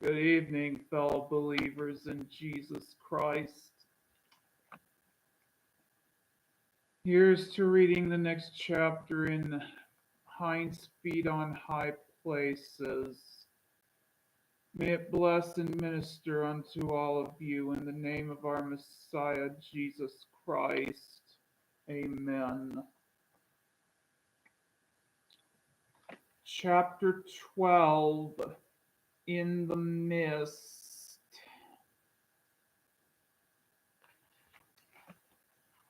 Good evening, fellow believers in Jesus Christ. Here's to reading the next chapter in Hinds' Feet on High Places. May it bless and minister unto all of you in the name of our Messiah, Jesus Christ. Amen. Chapter 12 In the Mist.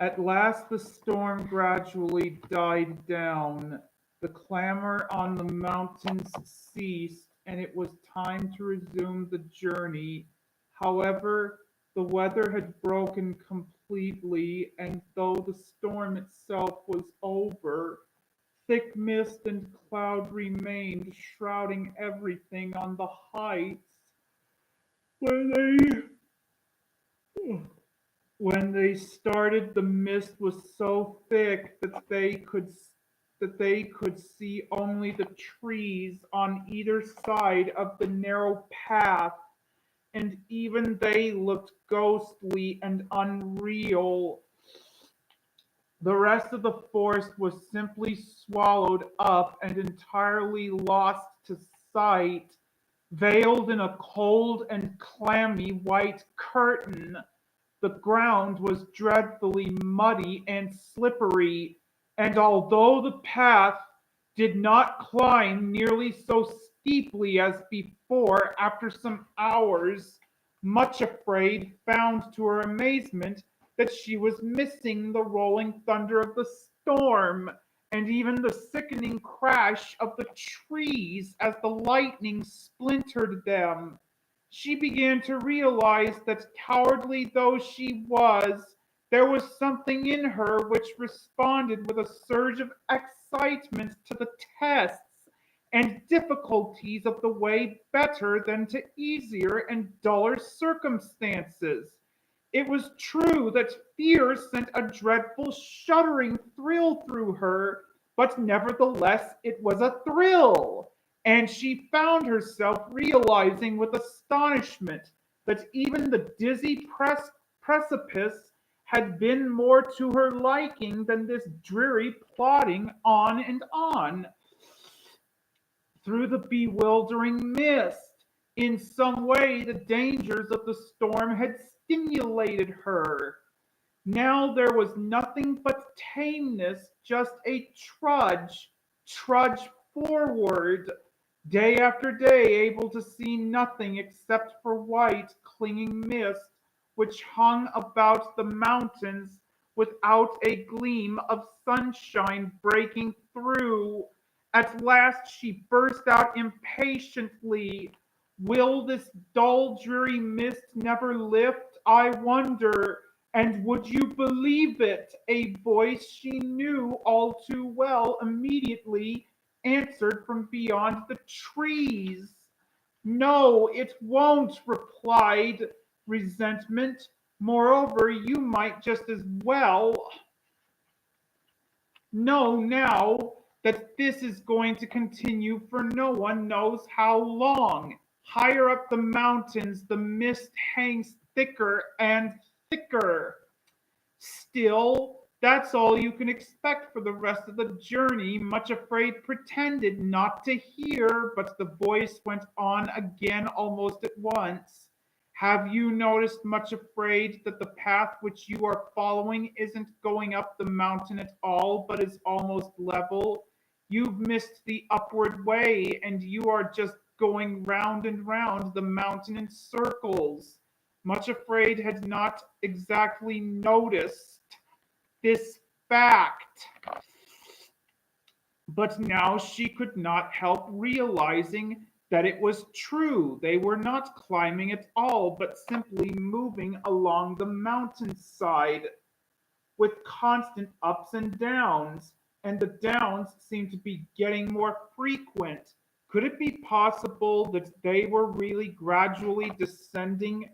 At last the storm gradually died down, the clamor on the mountains ceased, and it was time to resume the journey. However, the weather had broken completely, and though the storm itself was over, thick mist and cloud remained, shrouding everything on the heights. When they When they started, the mist was so thick that they could see only the trees on either side of the narrow path, and even they looked ghostly and unreal. The rest of the forest was simply swallowed up and entirely lost to sight, veiled in a cold and clammy white curtain. The ground was dreadfully muddy and slippery, and although the path did not climb nearly so steeply as before, after some hours, Much Afraid found to her amazement that she was missing the rolling thunder of the storm, and even the sickening crash of the trees as the lightning splintered them. She began to realize that, cowardly though she was, there was something in her which responded with a surge of excitement to the tests and difficulties of the way better than to easier and duller circumstances. It was true that fear sent a dreadful shuddering thrill through her, but nevertheless it was a thrill, and she found herself realizing with astonishment that even the dizzy precipice had been more to her liking than this dreary plodding on and on through the bewildering mist. In some way, the dangers of the storm had stimulated her. Now there was nothing but tameness, just a trudge forward, day after day, able to see nothing except for white, clinging mist which hung about the mountains without a gleam of sunshine breaking through. At last she burst out impatiently. Will this dull, dreary mist never lift, I wonder? And would you believe it? A voice she knew all too well immediately answered from beyond the trees. No, it won't, replied Resentment. Moreover, you might just as well know now that this is going to continue for no one knows how long. Higher up the mountains, the mist hangs thicker and thicker. Still, that's all you can expect for the rest of the journey. Much Afraid pretended not to hear, but the voice went on again almost at once. Have you noticed, Much Afraid, that the path which you are following isn't going up the mountain at all, but is almost level? You've missed the upward way, and you are just going round and round the mountain in circles. Much Afraid had not exactly noticed this fact, but now she could not help realizing that it was true. They were not climbing at all, but simply moving along the mountainside with constant ups and downs, and the downs seemed to be getting more frequent. Could it be possible that they were really gradually descending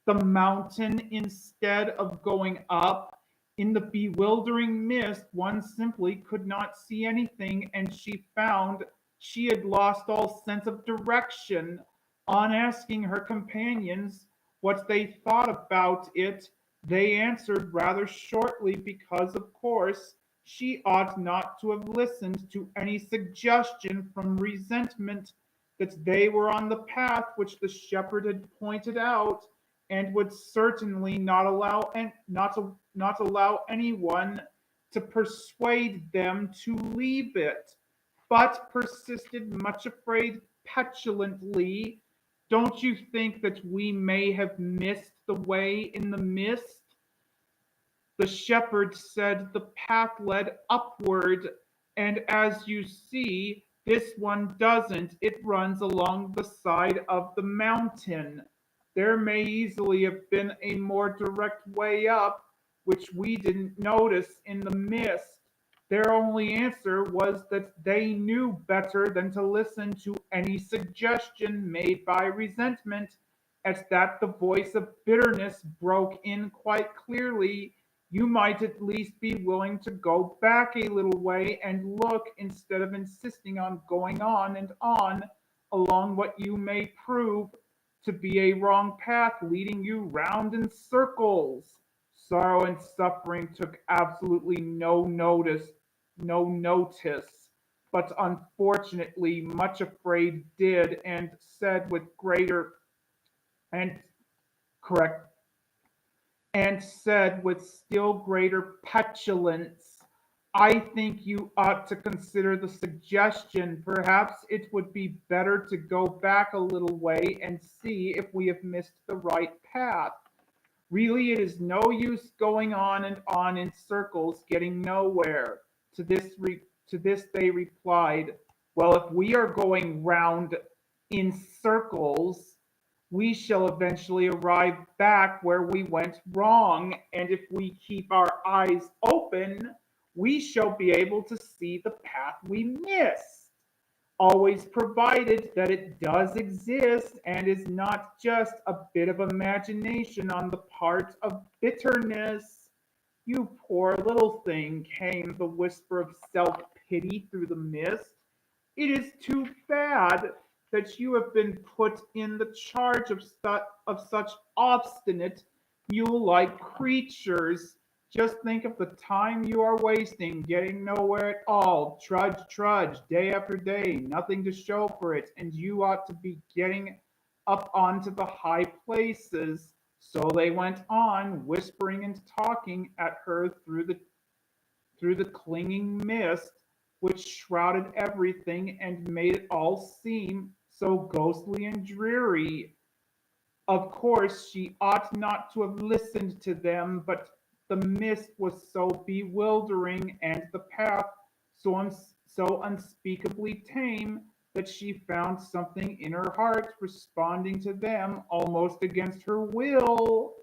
the mountain instead of going up? In the bewildering mist, one simply could not see anything, and she found she had lost all sense of direction. On asking her companions what they thought about it, they answered rather shortly because, of course, she ought not to have listened to any suggestion from resentment that they were on the path which the shepherd had pointed out, and would certainly not allow anyone to persuade them to leave it, but persisted, much afraid, petulantly. Don't you think that we may have missed the way in the mist? The shepherd said the path led upward, and as you see, this one doesn't. It runs along the side of the mountain. There may easily have been a more direct way up, which we didn't notice in the mist. Their only answer was that they knew better than to listen to any suggestion made by resentment. At that, the voice of bitterness broke in quite clearly. You might at least be willing to go back a little way and look, instead of insisting on going on and on along what you may prove to be a wrong path leading you round in circles. Sorrow and Suffering took absolutely no notice, but unfortunately Much Afraid did, and said with greater and correct and said with still greater petulance, I think you ought to consider the suggestion. Perhaps it would be better to go back a little way and see if we have missed the right path. Really, it is no use going on in circles, getting nowhere. To this, to this they replied, well, if we are going round in circles, we shall eventually arrive back where we went wrong, and if we keep our eyes open, we shall be able to see the path we missed, always provided that it does exist and is not just a bit of imagination on the part of bitterness. You poor little thing, came the whisper of self pity through the mist. It is too bad that you have been put in the charge of such obstinate, mule like creatures. Just think of the time you are wasting getting nowhere at all. Trudge, trudge, day after day, nothing to show for it, and you ought to be getting up onto the high places. So they went on, whispering and talking at her through the clinging mist which shrouded everything and made it all seem so ghostly and dreary. Of course, she ought not to have listened to them, but the mist was so bewildering and the path so unspeakably tame that she found something in her heart responding to them almost against her will.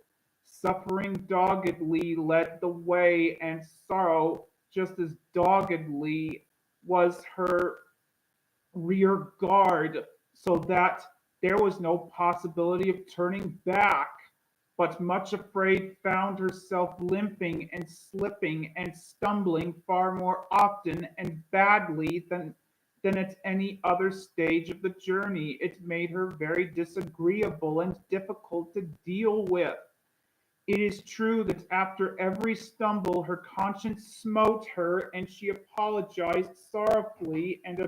Suffering doggedly led the way, and Sorrow just as doggedly was her rear guard, so that there was no possibility of turning back. But Much Afraid found herself limping and slipping and stumbling far more often and badly than at any other stage of the journey. It made her very disagreeable and difficult to deal with. It is true that after every stumble her conscience smote her, and she apologized sorrowfully and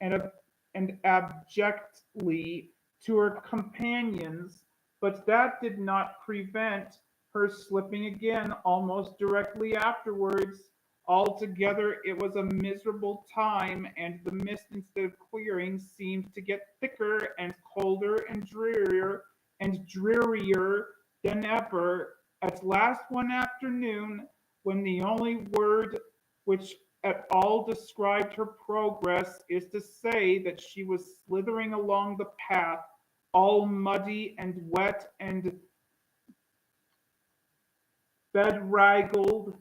and, and abjectly to her companions, but that did not prevent her slipping again almost directly afterwards. Altogether, it was a miserable time, and the mist, instead of clearing, seemed to get thicker and colder and drearier than ever. At last, one afternoon, when the only word which at all described her progress is to say that she was slithering along the path, all muddy and wet and bedraggled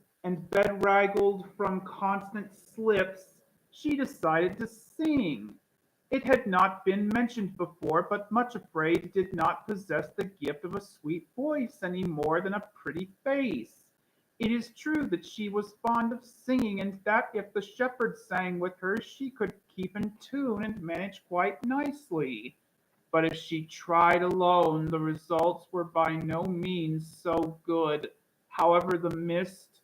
from constant slips, she decided to sing. It had not been mentioned before, but Much Afraid did not possess the gift of a sweet voice any more than a pretty face. It is true that she was fond of singing, and that if the shepherd sang with her, she could keep in tune and manage quite nicely. but if she tried alone, the results were by no means so good. However, the mist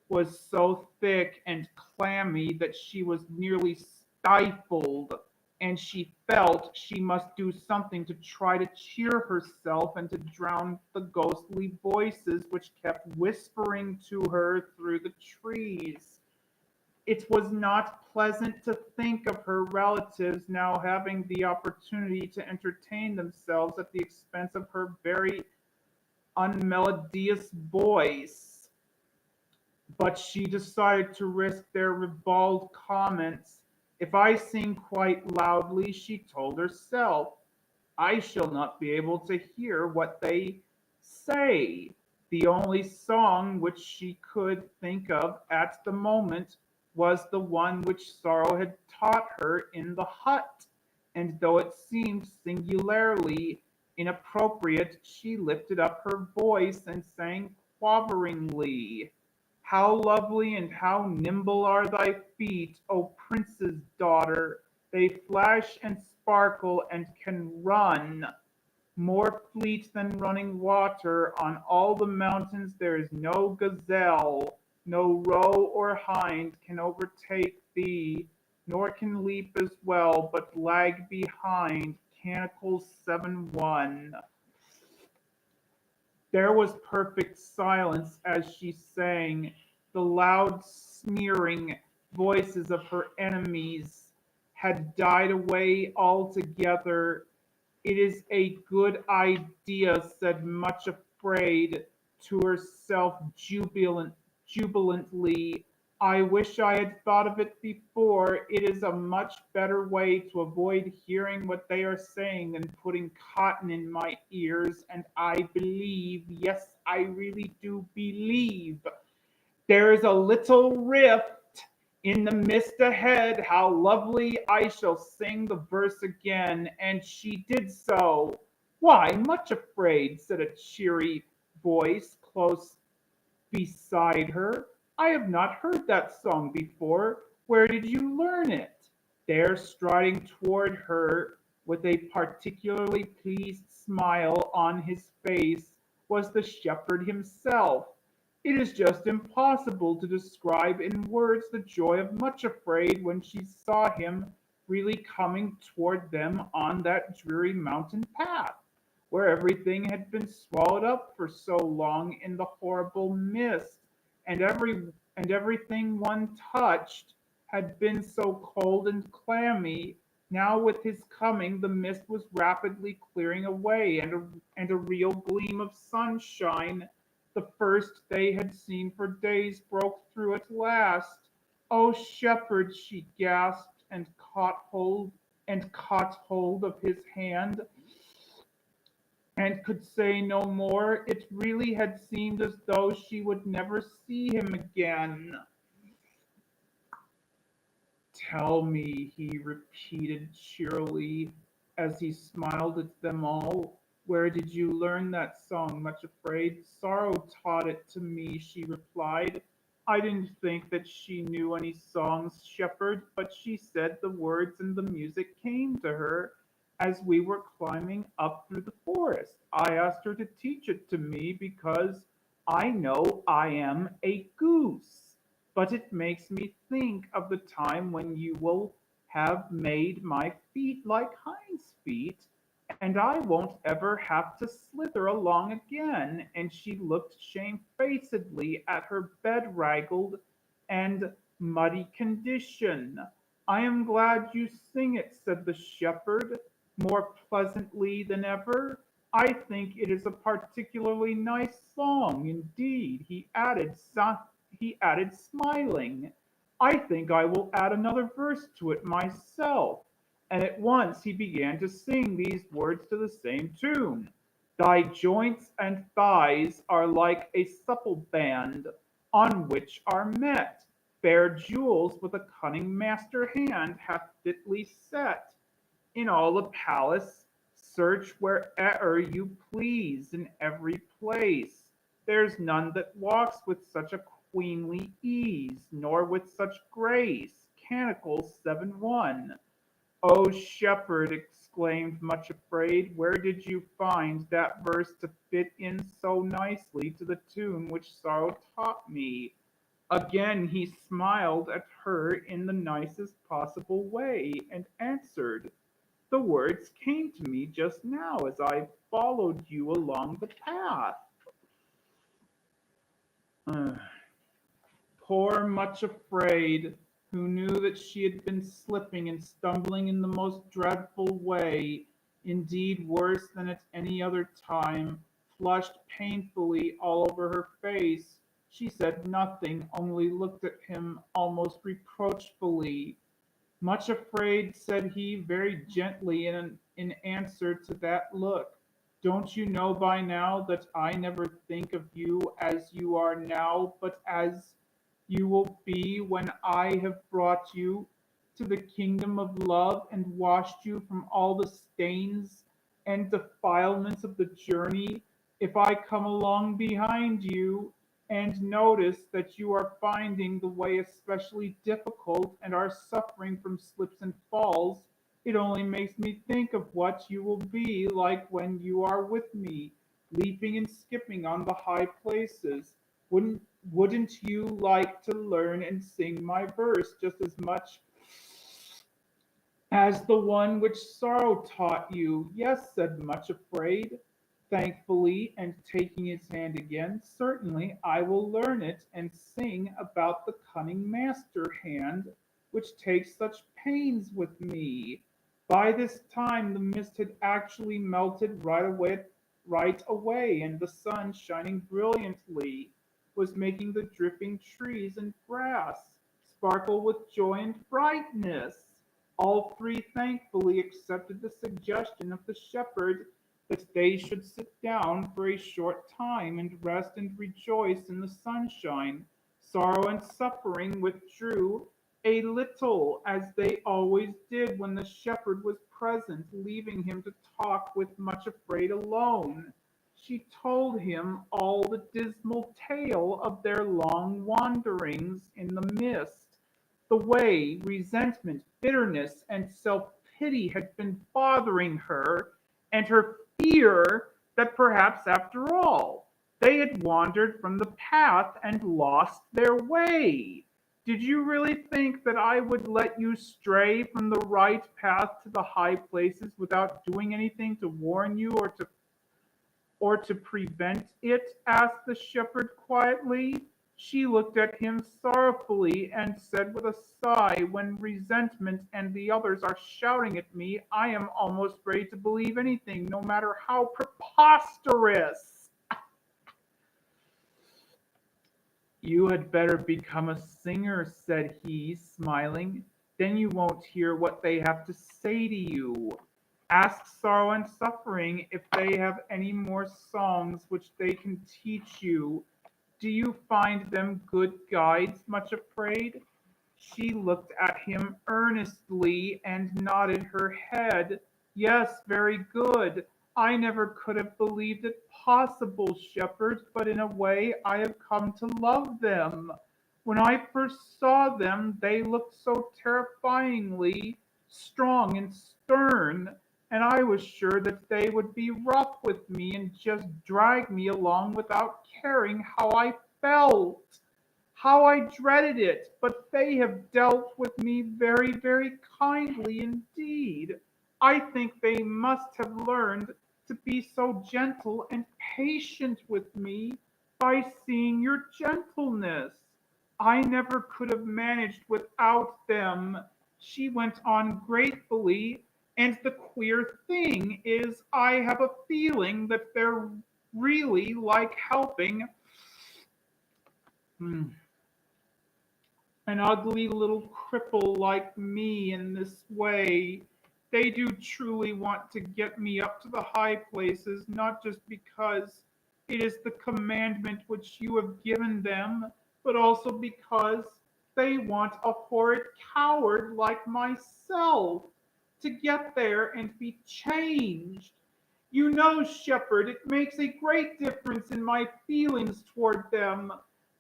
was so thick and clammy that she was nearly stifled, and she felt she must do something to try to cheer herself and to drown the ghostly voices which kept whispering to her through the trees. It was not pleasant to think of her relatives now having the opportunity to entertain themselves at the expense of her very unmelodious voice, but she decided to risk their ribald comments. If I sing quite loudly, she told herself, I shall not be able to hear what they say. The only song which she could think of at the moment was the one which Sorrow had taught her in the hut, and though it seemed singularly inappropriate, she lifted up her voice and sang quaveringly. How lovely and how nimble are thy feet, O prince's daughter! They flash and sparkle and can run. More fleet than running water, on all the mountains there is no gazelle, no roe or hind can overtake thee, nor can leap as well, but lag behind. Canticles 7:1. There was perfect silence as she sang. The loud, sneering voices of her enemies had died away altogether. It is a good idea, said Much Afraid to herself jubilantly. I wish I had thought of it before. It is a much better way to avoid hearing what they are saying than putting cotton in my ears. And I believe, yes, I really do believe, there is a little rift in the mist ahead. How lovely! I shall sing the verse again. And she did so. Why, Much Afraid, said a cheery voice close beside her. I have not heard that song before. Where did you learn it? There, striding toward her with a particularly pleased smile on his face, was the shepherd himself. It is just impossible to describe in words the joy of Much Afraid when she saw him really coming toward them on that dreary mountain path, where everything had been swallowed up for so long in the horrible mist, and everything one touched had been so cold and clammy. Now with his coming the mist was rapidly clearing away, and a real gleam of sunshine, the first they had seen for days, broke through at last. "Oh, shepherd!" she gasped, and caught hold of his hand, and could say no more. It really had seemed as though she would never see him again. Tell me, he repeated cheerily, as he smiled at them all, where did you learn that song, Much Afraid? Sorrow taught it to me, she replied. I didn't think that she knew any songs, shepherd, but she said the words and the music came to her as we were climbing up through the forest. I asked her to teach it to me because I know I am a goose. But it makes me think of the time when you will have made my feet like Hinds' feet, and I won't ever have to slither along again. And she looked shamefacedly at her bedraggled and muddy condition. I am glad you sing it, said the shepherd, more pleasantly than ever. I think it is a particularly nice song indeed, he added, smiling. I think I will add another verse to it myself. And at once he began to sing these words to the same tune. Thy joints and thighs are like a supple band, on which are met fair jewels with a cunning master hand hath fitly set. In all the palace search where'er you please, in every place. There's none that walks with such a queenly ease, nor with such grace. Canticles 7:1. O shepherd, exclaimed Much Afraid. Where did you find that verse to fit in so nicely to the tune which sorrow taught me? Again he smiled at her in the nicest possible way, and answered, the words came to me just now as I followed you along the path. Poor Much Afraid, who knew that she had been slipping and stumbling in the most dreadful way, indeed worse than at any other time, flushed painfully all over her face. She said nothing, only looked at him almost reproachfully. Much afraid, said he very gently in answer to that look. Don't you know by now that I never think of you as you are now, but as you will be when I have brought you to the kingdom of love and washed you from all the stains and defilements of the journey? If I come along behind you and notice that you are finding the way especially difficult and are suffering from slips and falls, it only makes me think of what you will be like when you are with me, leaping and skipping on the high places. Wouldn't wouldn't you like to learn and sing my verse just as much as the one which sorrow taught you? Yes, said Much Afraid, thankfully, and taking his hand again. Certainly, I will learn it and sing about the cunning master hand which takes such pains with me. By this time, the mist had actually melted right away, and the sun, shining brilliantly, was making the dripping trees and grass sparkle with joy and brightness. All three thankfully accepted the suggestion of the shepherd that they should sit down for a short time and rest and rejoice in the sunshine. Sorrow and Suffering withdrew a little, as they always did when the shepherd was present, leaving him to talk with Much Afraid alone. She told him all the dismal tale of their long wanderings in the mist, the way resentment, bitterness, and self pity had been bothering her, and her fear that perhaps after all they had wandered from the path and lost their way. Did you really think that I would let you stray from the right path to the high places without doing anything to warn you or to prevent it? Asked the shepherd quietly. She looked at him sorrowfully and said with a sigh, when resentment and the others are shouting at me, I am almost ready to believe anything, no matter how preposterous. You had better become a singer, said he, smiling. Then you won't hear what they have to say to you. Ask Sorrow and Suffering if they have any more songs which they can teach you. Do you find them good guides, Much Afraid? She looked at him earnestly and nodded her head. Yes, very good. I never could have believed it possible, Shepherd, but in a way I have come to love them. When I first saw them, they looked so terrifyingly strong and stern, and I was sure that they would be rough with me and just drag me along without caring how I felt. How I dreaded it, but they have dealt with me very, very kindly indeed. I think they must have learned to be so gentle and patient with me by seeing your gentleness. I never could have managed without them, she went on gratefully, and the queer thing is, I have a feeling that they're really like helping. Hmm, an ugly little cripple like me in this way. They do truly want to get me up to the high places, not just because it is the commandment which you have given them, but also because they want a horrid coward like myself to get there and be changed. You know, Shepherd, it makes a great difference in my feelings toward them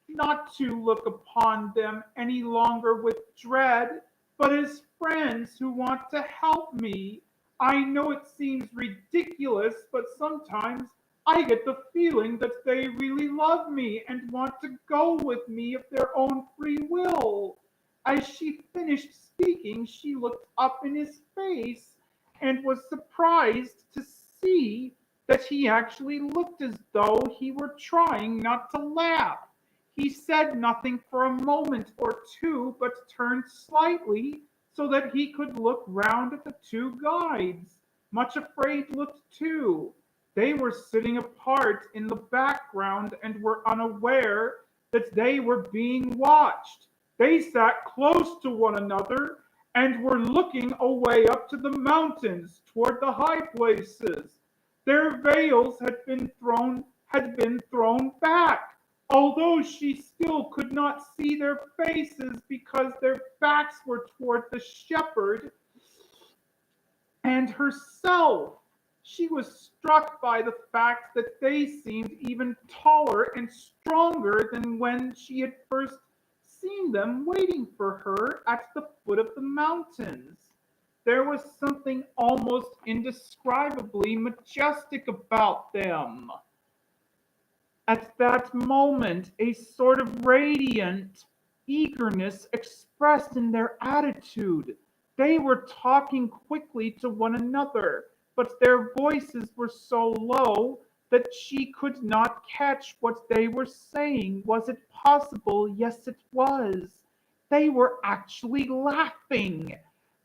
not to look upon them any longer with dread, but as friends who want to help me. I know it seems ridiculous, but sometimes I get the feeling that they really love me and want to go with me of their own free will." As she finished speaking, she looked up in his face and was surprised to see that he actually looked as though he were trying not to laugh. He said nothing for a moment or two, but turned slightly so that he could look round at the two guides. Much Afraid looked too. They were sitting apart in the background and were unaware that they were being watched. They sat close to one another and were looking away up to the mountains toward the high places. Their veils had been thrown back, although she still could not see their faces because their backs were toward the shepherd and herself. She was struck by the fact that they seemed even taller and stronger than when she had first seen them waiting for her at the foot of the mountains. There was something almost indescribably majestic about them. At that moment, a sort of radiant eagerness expressed in their attitude. They were talking quickly to one another, but their voices were so low that she could not catch what they were saying. Was it possible? Yes, it was. They were actually laughing.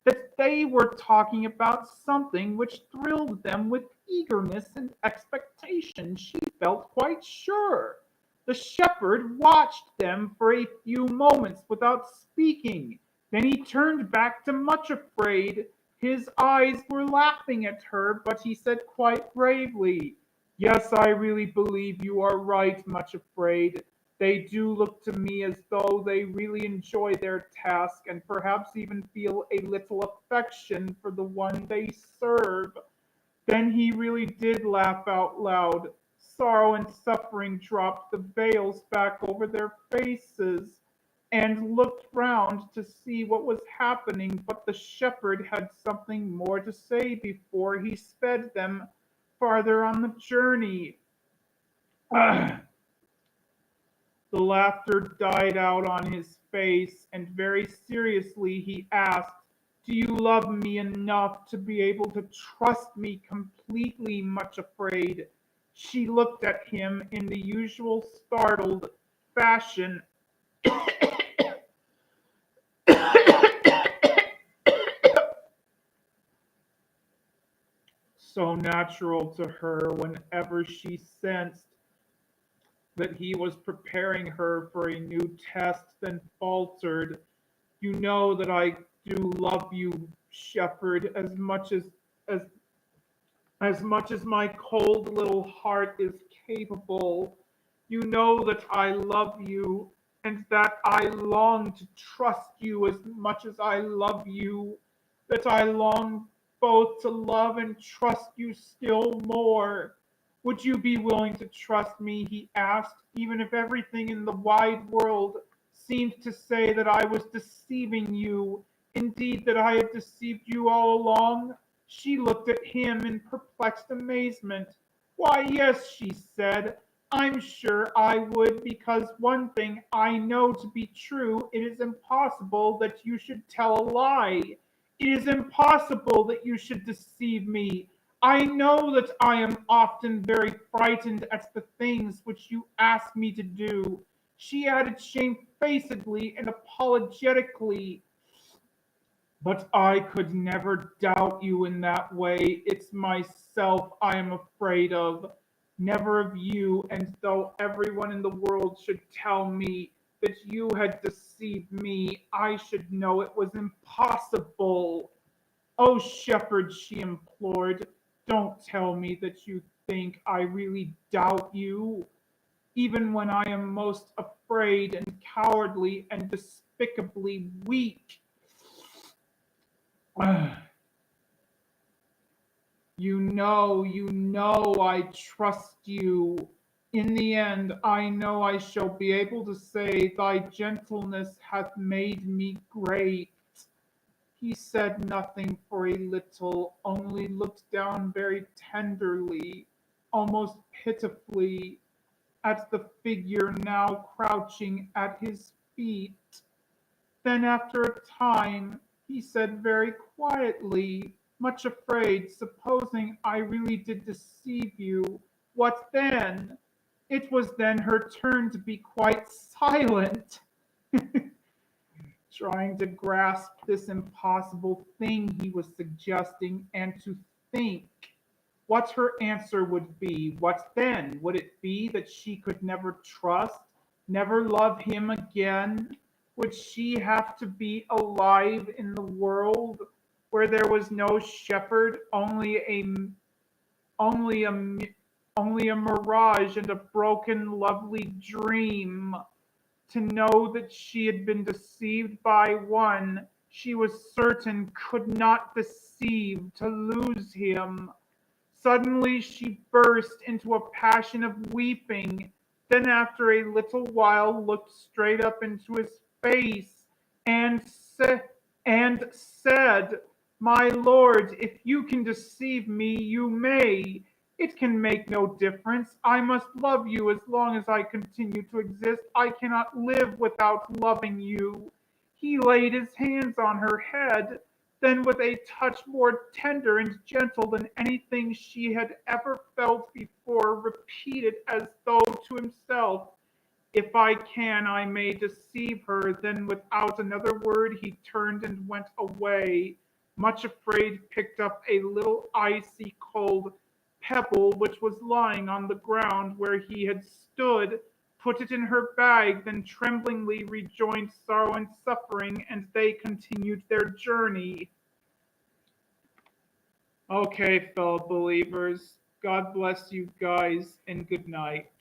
That they were talking about something which thrilled them with eagerness and expectation, she felt quite sure. The shepherd watched them for a few moments without speaking. Then he turned back to Much Afraid. His eyes were laughing at her, but he said quite gravely, "Yes, I really believe you are right, Much Afraid. They do look to me as though they really enjoy their task and perhaps even feel a little affection for the one they serve." Then he really did laugh out loud. Sorrow and suffering dropped the veils back over their faces and looked round to see what was happening, but the shepherd had something more to say before he sped them farther on the journey. The laughter died out on his face, and very seriously he asked, "Do you love me enough to be able to trust me completely, Much Afraid?" She looked at him in the usual startled fashion, so natural to her whenever she sensed that he was preparing her for a new test, then faltered, "You know that I do love you, shepherd, as as much as my cold little heart is capable. You know that I love you, and that I long to trust you as much as I love you, that I long both to love and trust you still more. Would you be willing to trust me?" he asked, "even if everything in the wide world seemed to say that I was deceiving you, indeed that I have deceived you all along?" She looked at him in perplexed amazement. "Why, yes," she said, "I'm sure I would, because one thing I know to be true: it is impossible that you should tell a lie. It is impossible that you should deceive me. I know that I am often very frightened at the things which you ask me to do," she added shamefacedly and apologetically, "but I could never doubt you in that way. It's myself I am afraid of, never of you, and though everyone in the world should tell me that you had deceived me, I should know it was impossible. Oh, shepherd," she implored, "don't tell me that you think I really doubt you, even when I am most afraid and cowardly and despicably weak." You know I trust you. In the end, I know I shall be able to say, 'Thy gentleness hath made me great.'" He said nothing for a little, only looked down very tenderly, almost pitifully, at the figure now crouching at his feet. Then, after a time, he said very quietly, much afraid, supposing I really did deceive you, what then? It was then her turn to be quite silent, trying to grasp this impossible thing he was suggesting and to think what her answer would be. What then? Would it be that she could never trust, never love him again? Would she have to be alive in the world where there was no shepherd, only a only a mirage and a broken, lovely dream? To know that she had been deceived by one she was certain could not deceive, to lose him. Suddenly she burst into a passion of weeping, then after a little while looked straight up into his face and said, "My lord, if you can deceive me, you may. It can make no difference. I must love you as long as I continue to exist. I cannot live without loving you." He laid his hands on her head, then with a touch more tender and gentle than anything she had ever felt before, repeated as though to himself, "If I can, I may deceive her." Then without another word he turned and went away, much afraid, picked up a little icy cold pebble which was lying on the ground where he had stood, put it in her bag, then tremblingly rejoined Sorrow and Suffering, and they continued their journey. Okay, fellow believers, God bless you guys, and good night.